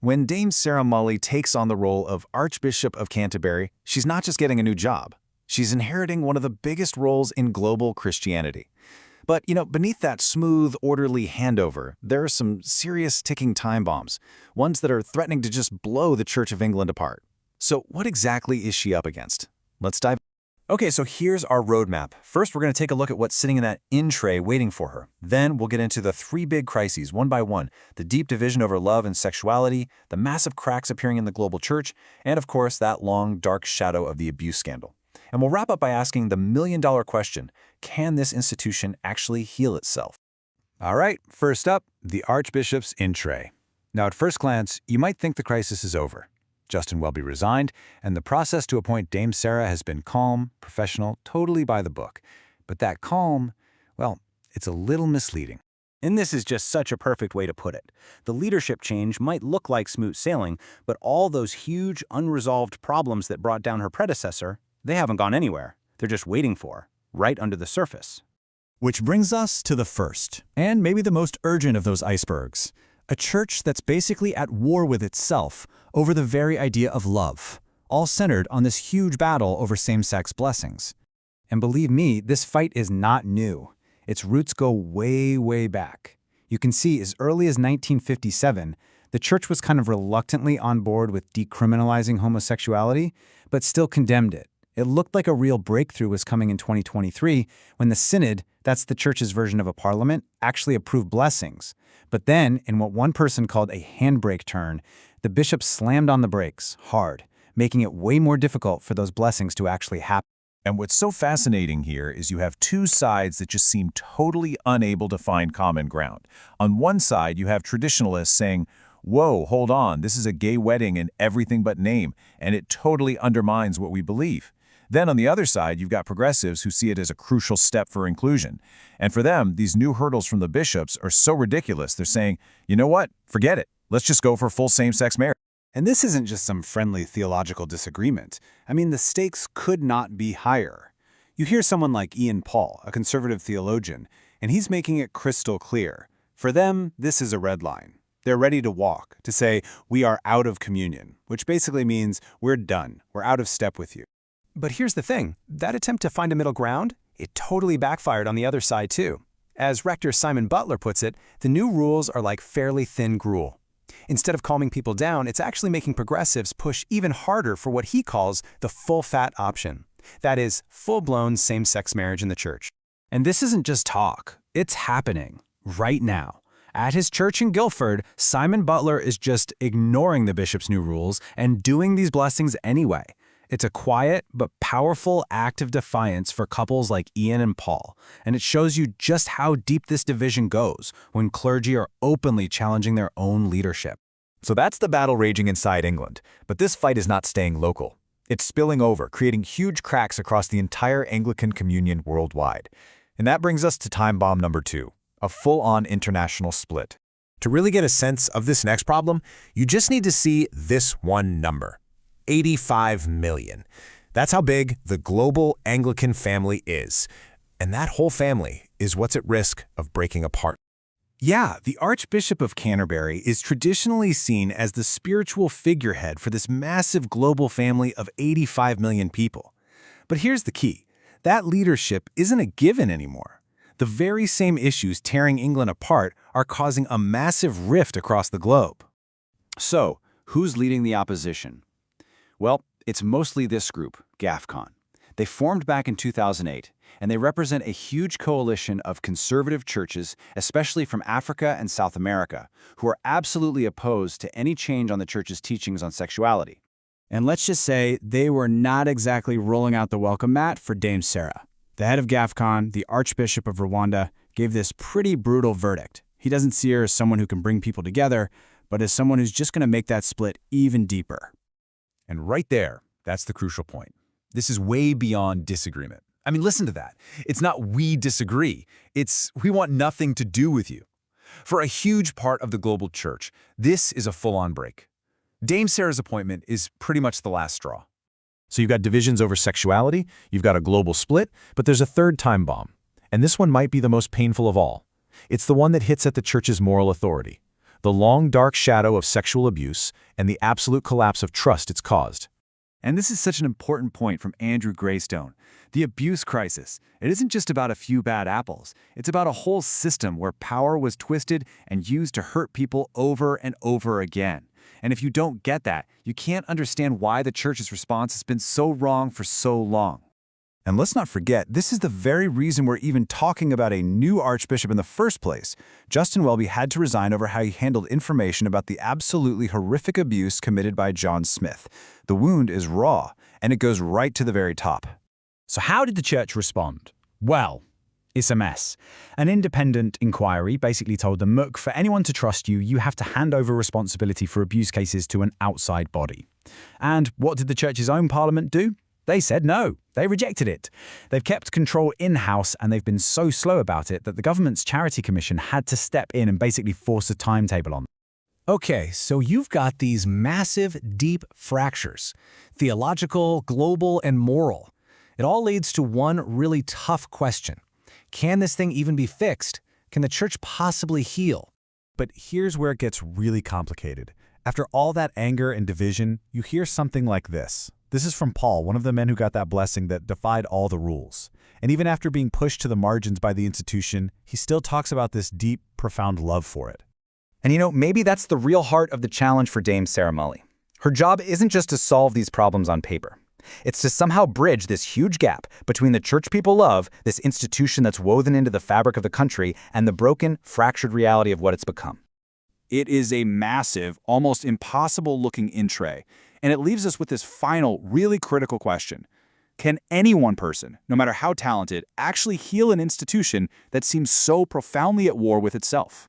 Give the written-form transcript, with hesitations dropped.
When Dame Sarah Mully takes on the role of Archbishop of Canterbury, she's not just getting a new job. She's inheriting one of the biggest roles in global Christianity. But, beneath that smooth, orderly handover, there are some serious ticking time bombs, ones that are threatening to just blow the Church of England apart. So what exactly is she up against? Let's dive. Okay, so here's our roadmap. First, we're going to take a look at what's sitting in that in-tray waiting for her. Then we'll get into the three big crises, one by one: the deep division over love and sexuality, the massive cracks appearing in the global church, and of course, that long, dark shadow of the abuse scandal. And we'll wrap up by asking the million-dollar question: can this institution actually heal itself? All right, first up, the Archbishop's in-tray. Now, at first glance, you might think the crisis is over. Justin Welby resigned, and the process to appoint Dame Sarah has been calm, professional, totally by the book. But that calm, well, it's a little misleading. And this is just such a perfect way to put it. The leadership change might look like smooth sailing, but all those huge, unresolved problems that brought down her predecessor, they haven't gone anywhere. They're just waiting for, right under the surface. Which brings us to the first, and maybe the most urgent of those icebergs. A church that's basically at war with itself over the very idea of love, all centered on this huge battle over same-sex blessings. And believe me, this fight is not new. Its roots go way, way back. You can see as early as 1957, the church was kind of reluctantly on board with decriminalizing homosexuality, but still condemned it. It looked like a real breakthrough was coming in 2023 when the Synod, that's the church's version of a parliament, actually approved blessings. But then, in what one person called a handbrake turn, the bishop slammed on the brakes hard, making it way more difficult for those blessings to actually happen. And what's so fascinating here is you have two sides that just seem totally unable to find common ground. On one side, you have traditionalists saying, "Whoa, hold on, this is a gay wedding in everything but name, and it totally undermines what we believe." Then on the other side, you've got progressives who see it as a crucial step for inclusion. And for them, these new hurdles from the bishops are so ridiculous, they're saying, you know what, forget it. Let's just go for full same-sex marriage. And this isn't just some friendly theological disagreement. I mean, the stakes could not be higher. You hear someone like Ian Paul, a conservative theologian, and he's making it crystal clear. For them, this is a red line. They're ready to walk, to say, we are out of communion, which basically means we're done, we're out of step with you. But here's the thing, that attempt to find a middle ground, it totally backfired on the other side too. As Rector Simon Butler puts it, the new rules are like fairly thin gruel. Instead of calming people down, it's actually making progressives push even harder for what he calls the full-fat option. That is, full-blown same-sex marriage in the church. And this isn't just talk, it's happening right now. At his church in Guildford, Simon Butler is just ignoring the bishop's new rules and doing these blessings anyway. It's a quiet but powerful act of defiance for couples like Ian and Paul, and it shows you just how deep this division goes when clergy are openly challenging their own leadership. So that's the battle raging inside England, but this fight is not staying local. It's spilling over, creating huge cracks across the entire Anglican communion worldwide. And that brings us to time bomb number 2, a full-on international split. To really get a sense of this next problem, you just need to see this one number: 85 million. That's how big the global Anglican family is. And that whole family is what's at risk of breaking apart. Yeah, the Archbishop of Canterbury is traditionally seen as the spiritual figurehead for this massive global family of 85 million people. But here's the key. That leadership isn't a given anymore. The very same issues tearing England apart are causing a massive rift across the globe. So, who's leading the opposition? Well, it's mostly this group, GAFCON. They formed back in 2008, and they represent a huge coalition of conservative churches, especially from Africa and South America, who are absolutely opposed to any change on the church's teachings on sexuality. And let's just say they were not exactly rolling out the welcome mat for Dame Sarah. The head of GAFCON, the Archbishop of Rwanda, gave this pretty brutal verdict. He doesn't see her as someone who can bring people together, but as someone who's just going to make that split even deeper. And right there, that's the crucial point. This is way beyond disagreement. I mean, listen to that. It's not we disagree. It's we want nothing to do with you. For a huge part of the global church, this is a full-on break. Dame Sarah's appointment is pretty much the last straw. So you've got divisions over sexuality, you've got a global split, but there's a third time bomb. And this one might be the most painful of all. It's the one that hits at the church's moral authority. the long dark shadow of sexual abuse, and the absolute collapse of trust it's caused. And this is such an important point from Andrew Greystone. The abuse crisis. It isn't just about a few bad apples. It's about a whole system where power was twisted and used to hurt people over and over again. And if you don't get that, you can't understand why the church's response has been so wrong for so long. And let's not forget, this is the very reason we're even talking about a new archbishop in the first place. Justin Welby had to resign over how he handled information about the absolutely horrific abuse committed by John Smith. The wound is raw, and it goes right to the very top. So how did the church respond? Well, it's a mess. An independent inquiry basically told them, look, for anyone to trust you, you have to hand over responsibility for abuse cases to an outside body. And what did the church's own parliament do? They said no. They rejected it. They've kept control in-house, and they've been so slow about it that the government's charity commission had to step in and basically force a timetable on them. Okay, so you've got these massive, deep fractures, theological, global, and moral. It all leads to one really tough question. Can this thing even be fixed? Can the church possibly heal? But here's where it gets really complicated. After all that anger and division, you hear something like this. This is from Paul, one of the men who got that blessing that defied all the rules. And even after being pushed to the margins by the institution, he still talks about this deep, profound love for it. And maybe that's the real heart of the challenge for Dame Sarah Mully. Her job isn't just to solve these problems on paper. It's to somehow bridge this huge gap between the church people love, this institution that's woven into the fabric of the country, and the broken, fractured reality of what it's become. It is a massive, almost impossible-looking in tray, and it leaves us with this final, really critical question. Can any one person, no matter how talented, actually heal an institution that seems so profoundly at war with itself?